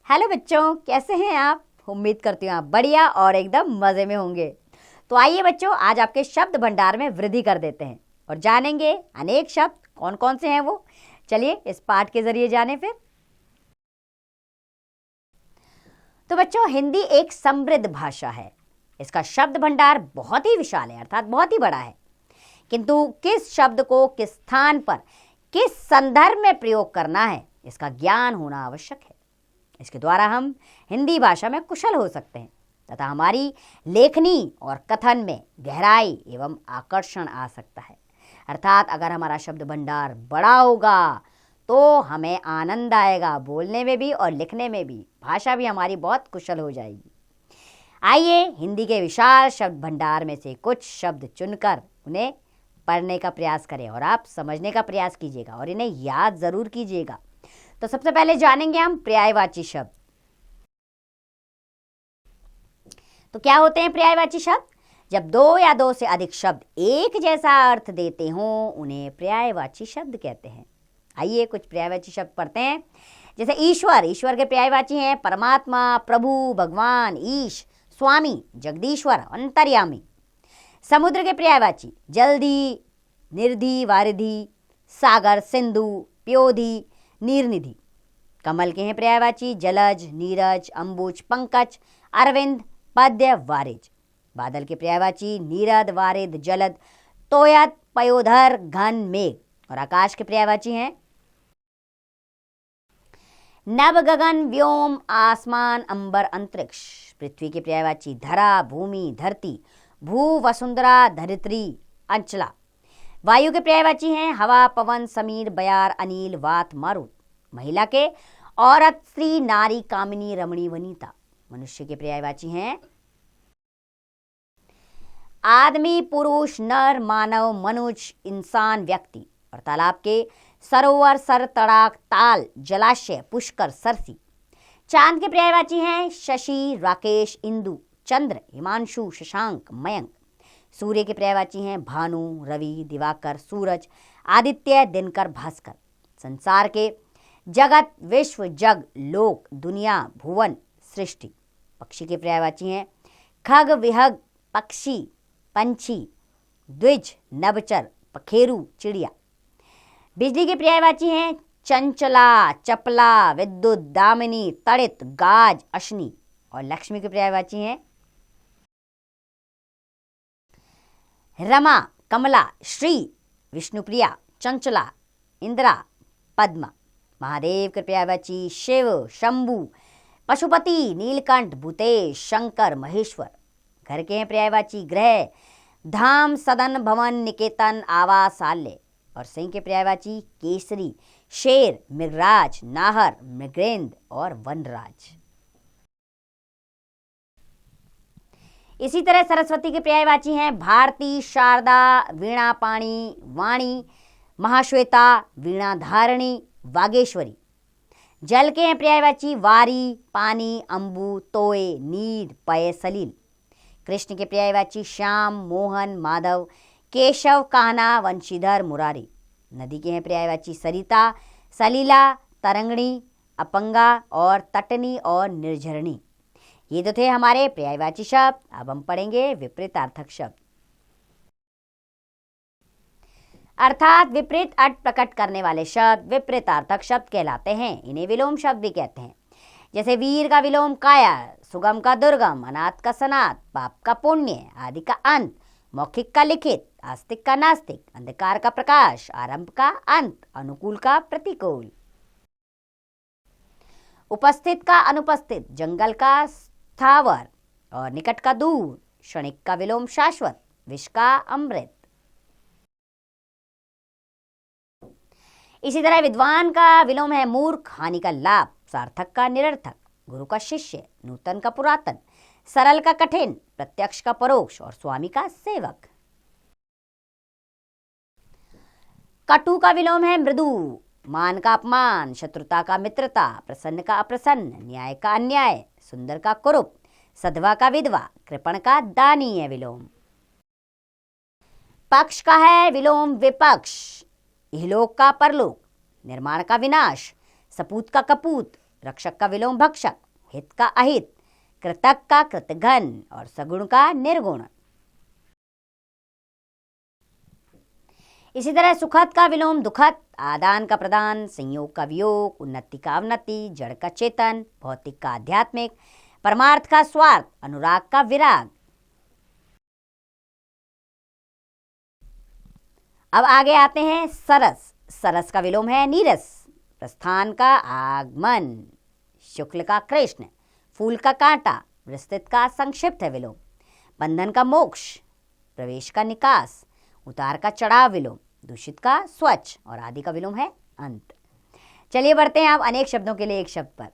Hello बच्चों, कैसे हैं आप। उम्मीद करती हूँ आप बढ़िया और एकदम मज़े में होंगे। तो आइए बच्चों, आज आपके शब्द भंडार में वृद्धि कर देते हैं और जानेंगे अनेक शब्द कौन कौन से हैं वो। चलिए इस पाठ के जरिए जाने फिर। तो बच्चों, हिंदी एक समृद्ध भाषा है। इसका शब्द भंडार बहुत ही विशाल है, अर्थात बहुत ही बड़ा है। किंतु किस शब्द को किस स्थान पर किस संदर्भ में प्रयोग करना है, इसका ज्ञान होना आवश्यक है। इसके द्वारा हम हिंदी भाषा में कुशल हो सकते हैं तथा हमारी लेखनी और कथन में गहराई एवं आकर्षण आ सकता है। अर्थात अगर हमारा शब्द भंडार बड़ा होगा तो हमें आनंद आएगा, बोलने में भी और लिखने में भी। भाषा भी हमारी बहुत कुशल हो जाएगी। आइए हिंदी के विशाल शब्द भंडार में से कुछ शब्द चुनकर उन्हें पढ़ने का प्रयास करें और आप समझने का प्रयास कीजिएगा और इन्हें याद जरूर कीजिएगा। तो सबसे पहले जानेंगे हम पर्यायवाची शब्द। तो क्या होते हैं पर्यायवाची शब्द? जब दो या दो से अधिक शब्द एक जैसा अर्थ देते हों उन्हें पर्यायवाची शब्द कहते हैं। आइए कुछ पर्यायवाची शब्द पढ़ते हैं। जैसे ईश्वर, ईश्वर के पर्यायवाची हैं परमात्मा, प्रभु, भगवान, ईश, स्वामी, जगदीश्वर, अंतर्यामी। समुद्र के पर्यायवाची जल्दी, निर्धि, वारिधि, सागर, सिंधु, प्योधि, नीरनिधि। कमल के हैं पर्यायवाची जलज, नीरज, अंबुज, पंकज, अरविंद, पद्य, वारिज। बादल के पर्यायवाची नीरद, वारिद, जलद, तोयत, पयोधर, घन, मेघ। और आकाश के पर्यायवाची हैं नभ, गगन, व्योम, आसमान, अंबर, अंतरिक्ष। पृथ्वी के पर्यायवाची धरा, भूमि, धरती, भू, वसुंधरा, धरित्री, अंचला। वायु के पर्यायवाची हैं हवा, पवन, समीर, बयार, अनिल, वात, मारुत। महिला के औरत, स्त्री, नारी, कामिनी, रमणी, वनिता। मनुष्य के पर्यायवाची हैं आदमी, पुरुष, नर, मानव, मनुष्य, इंसान, व्यक्ति। और तालाब के सरोवर, सर, तड़ाक, ताल, जलाशय, पुष्कर, सरसी। चांद के पर्यायवाची हैं शशि, राकेश, इंदु, चंद्र, हिमांशु, शशांक, मयंक। सूर्य के पर्यायवाची हैं भानु, रवि, दिवाकर, सूरज, आदित्य, दिनकर, भास्कर। संसार के जगत, विश्व, जग, लोक, दुनिया, भुवन, सृष्टि। पक्षी के पर्यायवाची हैं खग, विहग, पक्षी, पंछी, द्विज, नभचर, पखेरु, चिड़िया। बिजली के पर्यायवाची हैं चंचला, चपला, विद्युत, दामिनी, तड़ित, गाज, अश्नि। और लक्ष्मी के पर्यायवाची हैं रमा, कमला, श्री, विष्णुप्रिया, चंचला, इंदिरा, पद्मा। महादेव के पर्यायवाची शिव, शंभु, पशुपति, नीलकंठ, भूतेश, शंकर, महेश्वर। घर के हैं पर्यायवाची गृह, धाम, सदन, भवन, निकेतन, आवास, आलय। और सिंह के पर्यायवाची केसरी, शेर, मृगराज, नाहर, मृगेंद्र और वनराज। इसी तरह सरस्वती के पर्यायवाची हैं भारती, शारदा, वीणा पाणी, वाणी, महाश्वेता, वीणा धारणी, वागेश्वरी। जल के हैं पर्यायवाची वारी, पानी, अंबु, तोय, नीर, पय, सलील। कृष्ण के पर्यायवाची श्याम, मोहन, माधव, केशव, कान्हा, वंशीधर, मुरारी। नदी के हैं पर्यायवाची सरिता, सलीला, तरंगणी, अपंगा और तटनी और निर्झरणी। ये तो थे हमारे पर्यायवाची शब्द। अब हम पढ़ेंगे विपरीतार्थक शब्द। अर्थात विपरीत अर्थ प्रकट करने वाले शब्द विपरीतार्थक शब्द कहलाते हैं। इन्हें विलोम शब्द भी कहते हैं। जैसे वीर का विलोम काया, सुगम का दुर्गम, अनाथ का सनाथ, पाप का पुण्य, आदि का अंत, मौखिक का लिखित, आस्तिक का नास्तिक, अंधकार का प्रकाश, आरंभ का अंत, अनुकूल का प्रतिकूल। उपस्थित का अनुपस्थित, जंगल का स्थावर और निकट का दूर, क्षणिक का विलोम शाश्वत, विष का अमृत। इसी तरह विद्वान का विलोम है मूर्ख, हानि का लाभ, सार्थक का निरर्थक, गुरु का शिष्य, नूतन का पुरातन, सरल का कठिन, प्रत्यक्ष का परोक्ष और स्वामी का सेवक। कटु का विलोम है मृदु, मान का अपमान, शत्रुता का मित्रता, प्रसन्न का अप्रसन्न, न्याय का अन्याय, सुंदर का कुरूप, सधवा का विधवा, कृपण का दानीय विलोम। पक्ष का है विलोम विपक्ष, इहलोक का परलोक, निर्माण का विनाश, सपूत का कपूत, रक्षक का विलोम भक्षक, हित का अहित, कृतक का कृतघ्न और सगुण का निर्गुण। इसी तरह सुखद का विलोम दुखद, आदान का प्रदान, संयोग का वियोग, उन्नति का अवनति, जड़ का चेतन, भौतिक का आध्यात्मिक, परमार्थ का स्वार्थ, अनुराग का विराग। अब आगे आते हैं सरस। सरस का विलोम है नीरस, प्रस्थान का आगमन, शुक्ल का कृष्ण, फूल का कांटा, विस्तृत का संक्षिप्त है विलोम, बंधन का मोक्ष, प्रवेश का निकास, उतार का चढ़ाव विलोम, दूषित का स्वच्छ और आदि का विलोम है अंत। चलिए बढ़ते हैं अब अनेक शब्दों के लिए एक शब्द पर।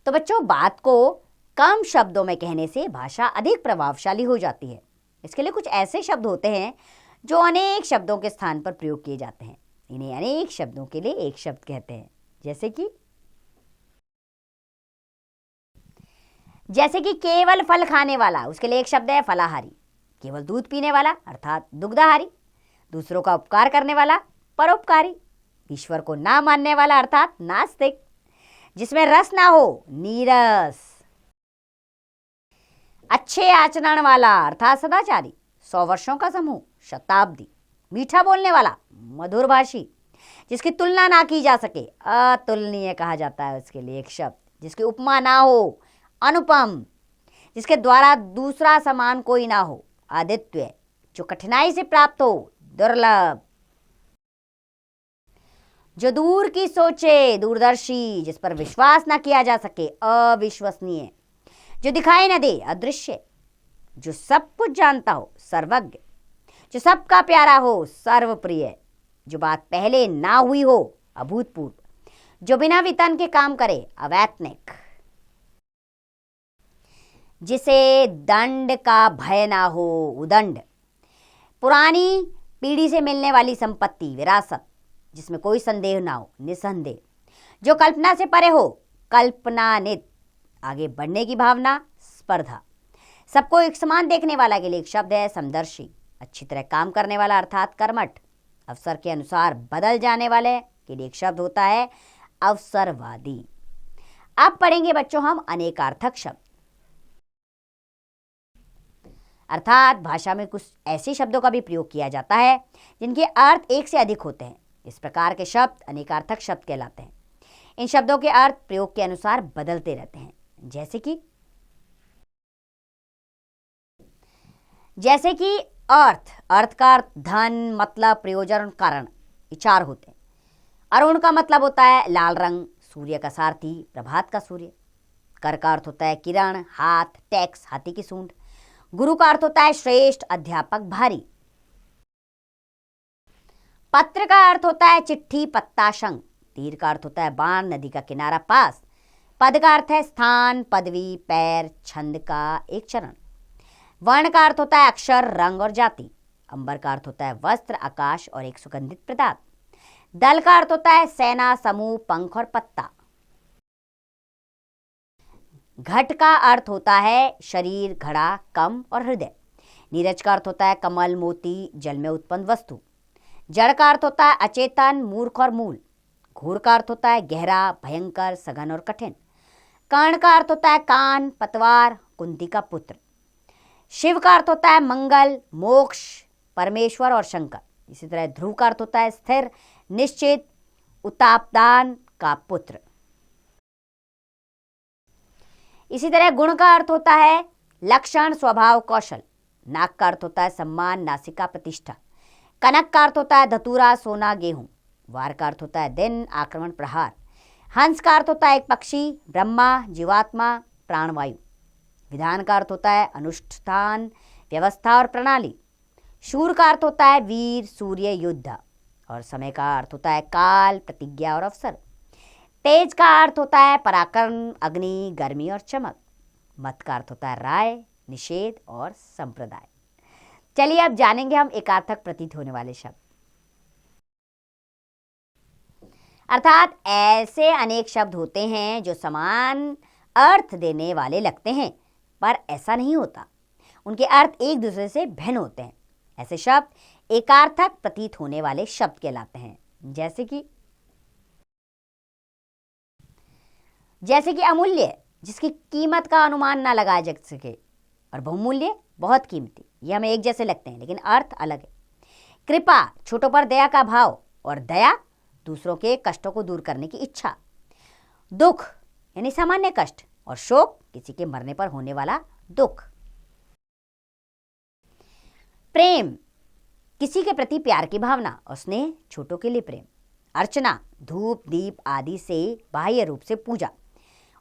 तो बच्चों, बात को कम शब्दों में कहने से भाषा अधिक प्रभावशाली हो जाती है। इसके लिए कुछ ऐसे शब्द होते हैं जो अनेक शब्दों के स्थान पर प्रयोग किए जाते हैं। इन्हें अनेक शब्दों के लिए एक शब्द कहते हैं। जैसे कि केवल फल खाने वाला, उसके लिए एक शब्द है फलाहारी। केवल दूध पीने वाला अर्थात दुग्धाहारी। दूसरों का उपकार करने वाला परोपकारी। ईश्वर को ना मानने वाला अर्थात नास्तिक। जिसमें रस ना हो नीरस। अच्छे आचरण वाला अर्थात सदाचारी। 100 वर्षों का समूह शताब्दी। मीठा बोलने वाला मधुरभाषी। जिसकी तुलना ना की जा सके अतुलनीय कहा जाता है उसके लिए एक शब्द। जिसकी उपमा ना हो अनुपम। जिसके द्वारा दूसरा समान कोई ना हो आदित्य। जो कठिनाई से प्राप्त हो दुर्लभ। जो दूर की सोचे दूरदर्शी। जिस पर विश्वास ना किया जा सके अविश्वसनीय। जो दिखाई न दे अदृश्य। जो सब कुछ जानता हो सर्वज्ञ। जो सबका प्यारा हो सर्वप्रिय। जो बात पहले ना हुई हो अभूतपूर्व। जो बिना वेतन के काम करे अवैतनिक। जिसे दंड का भय ना हो उदंड। पुरानी पीढ़ी से मिलने वाली संपत्ति विरासत। जिसमें कोई संदेह ना हो निसंदेह। जो कल्पना से परे हो कल्पनानित। आगे बढ़ने की भावना स्पर्धा। सबको एक समान देखने वाला के लिए एक शब्द है समदर्शी। अच्छी तरह काम करने वाला अर्थात कर्मठ। अवसर के अनुसार बदल जाने वाले के लिए एक शब्द होता है अवसरवादी। अब पढ़ेंगे बच्चों हम अनेकार्थक शब्द। अर्थात भाषा में कुछ ऐसे शब्दों का भी प्रयोग किया जाता है जिनके अर्थ एक से अधिक होते हैं। इस प्रकार के शब्द अनेकार्थक शब्द कहलाते हैं। इन शब्दों के अर्थ प्रयोग के अनुसार बदलते रहते हैं। जैसे कि अर्थ का अर्थ धन मतलब प्रयोजन कारण ये 4 होते हैं। अरुण का मतलब होता है लाल रंग। सूर्य का सारथी प्रभात का सूर्य। कर का अर्थ होता है किरण हाथ टैक्स हाथी की सूंड। गुरु का अर्थ होता है श्रेष्ठ अध्यापक भारी। पत्र का अर्थ होता है चिट्ठी पत्ता शंख। तीर का अर्थ होता है बाण नदी का किनारा पास। पद का अर्थ है स्थान पदवी पैर छंद का एक चरण। वर्ण का अर्थ होता है अक्षर रंग और जाति। अंबर का अर्थ होता है वस्त्र आकाश और एक सुगंधित पदार्थ। दल का अर्थ होता है सेना समूह पंख और पत्ता। घट का अर्थ होता है शरीर घड़ा कम और हृदय। नीरज का अर्थ होता है कमल मोती जल में उत्पन्न वस्तु। जड़ का अर्थ होता है अचेतन मूर्ख और मूल। घोर का अर्थ होता है गहरा भयंकर सघन और कठिन। कर्ण का अर्थ होता है कान पतवार कुंती का पुत्र। शिव का अर्थ होता है मंगल मोक्ष परमेश्वर और शंकर। इसी तरह ध्रुव का अर्थ होता है स्थिर निश्चित उतापदान का पुत्र। इसी तरह गुण का अर्थ होता है लक्षण स्वभाव कौशल। नाक का अर्थ होता है सम्मान नासिका प्रतिष्ठा। कनक का अर्थ होता है धतूरा सोना गेहूं। वार का अर्थ होता है दिन आक्रमण प्रहार। हंस का अर्थ होता है एक पक्षी ब्रह्मा जीवात्मा प्राणवायु। विधान का अर्थ होता है अनुष्ठान व्यवस्था और प्रणाली। शूर का अर्थ होता है वीर सूर्य युद्ध। और समय का अर्थ होता है काल प्रतिज्ञा और अवसर। तेज का अर्थ होता है पराक्रम अग्नि गर्मी और चमक। मत का अर्थ होता है राय निषेध और संप्रदाय। चलिए अब जानेंगे हम एकार्थक प्रतीत होने वाले शब्द। अर्थात ऐसे अनेक शब्द होते हैं जो समान अर्थ देने वाले लगते हैं पर ऐसा नहीं होता। उनके अर्थ एक दूसरे से भिन्न होते हैं। ऐसे शब्द एकार्थक प्रतीत होने वाले शब्द कहलाते हैं। जैसे कि जैसे कि अमूल्य, जिसकी कीमत का अनुमान ना लगाया जा सके, और बहुमूल्य, बहुत कीमती। ये हमें एक जैसे लगते हैं लेकिन अर्थ अलग है। कृपा, छोटों पर दया का भाव, और दया, दूसरों के कष्टों को दूर करने की इच्छा। दुख यानी सामान्य कष्ट, और शोक, किसी के मरने पर होने वाला दुख। प्रेम, किसी के प्रति प्यार की भावना, और स्नेह, छोटों के लिए प्रेम। अर्चना, धूप दीप आदि से बाह्य रूप से पूजा,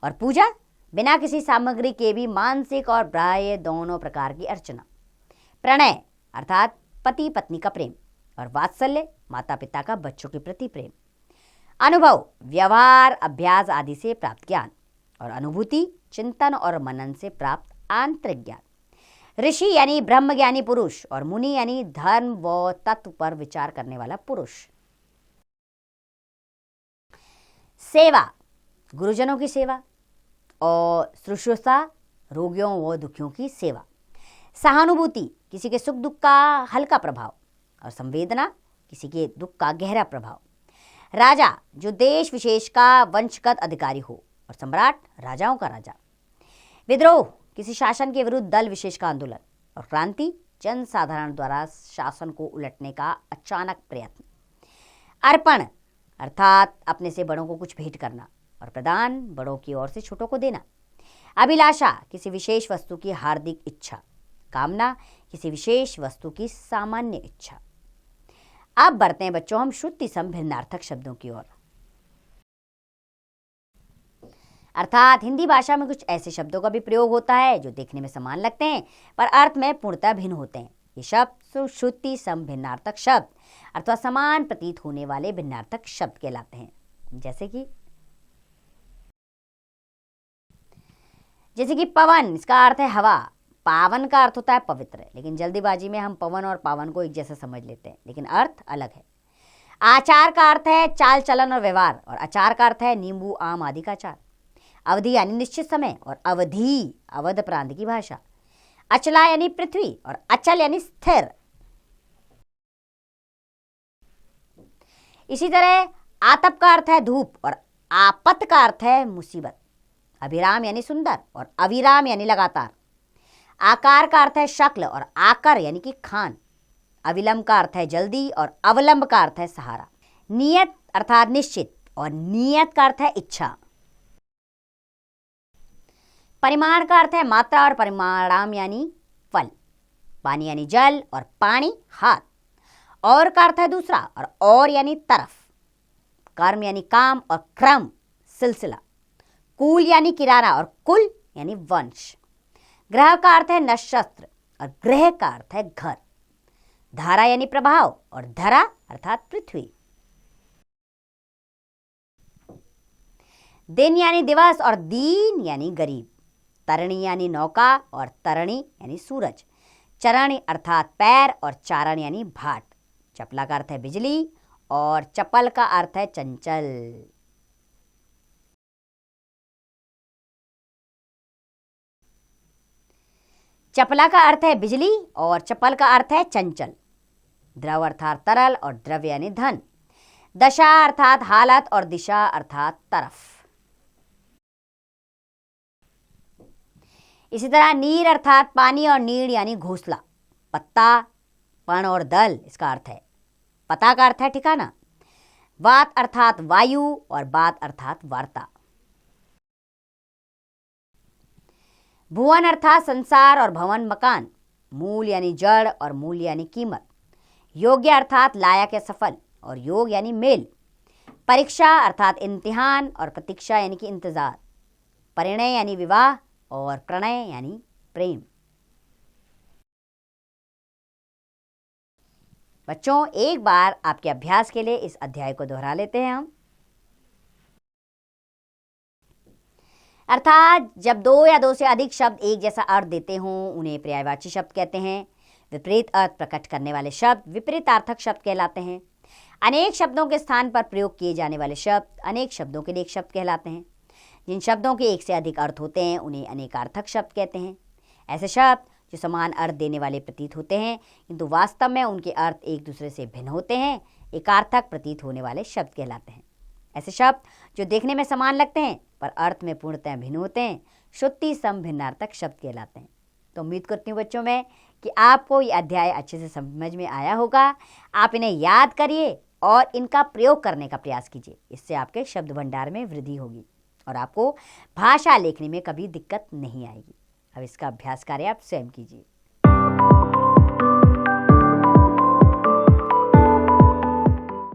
और पूजा बिना किसी सामग्री के भी मानसिक और बाह्य दोनों प्रकार की अर्चना। प्रणय अर्थात पति पत्नी का प्रेम, और वात्सल्य, माता पिता का बच्चों के प्रति प्रेम। अनुभव, व्यवहार, अभ्यास आदि से प्राप्त ज्ञान, और अनुभूति, चिंतन और मनन से प्राप्त आंतरिक ज्ञान। ऋषि यानी ब्रह्मज्ञानी पुरुष, और मुनि यानी धर्म व तत्व पर विचार करने वाला पुरुष। सेवा, गुरुजनों की सेवा, और शुश्रूषा, रोगियों व दुखियों की सेवा। सहानुभूति, किसी के सुख दुख का हल्का प्रभाव, और संवेदना, किसी के दुख का गहरा प्रभाव। राजा, जो देश विशेष का वंशगत अधिकारी हो, और सम्राट, राजाओं का राजा। विद्रोह, किसी शासन के विरुद्ध दल विशेष का आंदोलन, और क्रांति, जनसाधारण द्वारा शासन को उलटने का अचानक प्रयत्न। अर्पण अर्थात अपने से बड़ों को कुछ भेंट करना, और प्रदान, बड़ों की ओर से छोटों को देना। अभिलाषा, किसी विशेष वस्तु की हार्दिक इच्छा। कामना, किसी विशेष वस्तु की सामान्य इच्छा। अब बढ़ते हैं बच्चों हम श्रुति सम भिन्नार्थक शब्दों की ओर। अर्थात हिंदी भाषा में कुछ ऐसे शब्दों का भी प्रयोग होता है जो देखने में समान लगते हैं पर अर्थ में पूर्णतः भिन्न होते हैं। ये शब्द श्रुति सम भिन्नार्थक शब्द अथवा समान प्रतीत होने वाले भिन्नार्थक शब्द कहलाते हैं। जैसे कि पवन, इसका अर्थ है हवा। पावन का अर्थ होता है पवित्र, लेकिन जल्दीबाजी में हम पवन और पावन को एक जैसा समझ लेते हैं, लेकिन अर्थ अलग है। आचार का अर्थ है चाल चलन और व्यवहार, और अचार का अर्थ है नींबू आम आदि का अचार। अवधि यानी निश्चित समय, और अवधि अवध प्रांत की भाषा। अचला यानी पृथ्वी, और अचल यानी स्थिर। इसी तरह आतप का अर्थ है धूप, और आपत का अर्थ है मुसीबत। अभिराम यानी सुंदर, और अविराम यानी लगातार। आकार का अर्थ है शक्ल, और आकर यानी कि खान। अविलंब का अर्थ है जल्दी, और अवलंब का अर्थ है सहारा। नियत अर्थात निश्चित, और नियत का अर्थ है इच्छा। परिमाण का अर्थ है मात्रा, और परिमाणाम यानी फल। पानी यानी जल, और पानी हाथ। और का अर्थ है दूसरा, और यानी तरफ। कर्म यानी काम, और क्रम सिलसिला। कुल यानी किराना, और कुल यानी वंश। ग्रह का अर्थ है नक्षत्र, और ग्रह का अर्थ है घर। धारा यानी प्रभाव, और धरा अर्थात पृथ्वी। दिन यानी दिवस, और दीन यानी गरीब। तरणी यानी नौका, और तरणी यानी सूरज। चरण अर्थात पैर, और चारण यानी भाट। चपला का अर्थ है बिजली, और चपल का अर्थ है चंचल। चपला का अर्थ है बिजली, और चपल का अर्थ है चंचल। द्रव अर्थात तरल, और द्रव्य यानी धन। दशा अर्थात हालत, और दिशा अर्थात तरफ। इसी तरह नीर अर्थात पानी, और नीड़ यानी घोंसला। पत्ता, पण और दल इसका अर्थ है। पता का अर्थ है ठिकाना। वात अर्थात वायु, और बात अर्थात वार्ता। भुवन अर्थात संसार, और भवन मकान। मूल यानी जड़, और मूल्य यानी कीमत। योग्य अर्थात लायक या सफल, और योग यानी मेल। परीक्षा अर्थात इम्तिहान, और प्रतीक्षा यानी कि इंतजार। परिणय यानी विवाह, और प्रणय यानी प्रेम। बच्चों एक बार आपके अभ्यास के लिए इस अध्याय को दोहरा लेते हैं हम। अर्थात जब दो या दो से अधिक शब्द एक जैसा अर्थ देते हों उन्हें पर्यायवाची शब्द कहते हैं। विपरीत अर्थ प्रकट करने वाले शब्द विपरीतार्थक शब्द कहलाते हैं। अनेक शब्दों के स्थान पर प्रयोग किए जाने वाले शब्द अनेक शब्दों के लिए एक शब्द कहलाते हैं। जिन शब्दों के एक से अधिक अर्थ होते हैं उन्हें अनेकार्थक शब्द कहते हैं। ऐसे शब्द जो समान अर्थ देने वाले प्रतीत होते हैं किंतु वास्तव में उनके अर्थ एक दूसरे से भिन्न होते हैं एकार्थक प्रतीत होने वाले शब्द कहलाते हैं। ऐसे शब्द जो देखने में समान लगते हैं पर अर्थ में पूर्णतः भिन्न होते हैं श्रुति सम भिन्नार्थक शब्द कहलाते हैं। तो उम्मीद करती हूँ बच्चों में कि आपको ये अध्याय अच्छे से समझ में आया होगा। आप इन्हें याद करिए और इनका प्रयोग करने का प्रयास कीजिए। इससे आपके शब्द भंडार में वृद्धि होगी और आपको भाषा लिखने में कभी दिक्कत नहीं आएगी। अब इसका अभ्यास कार्य आप स्वयं कीजिए।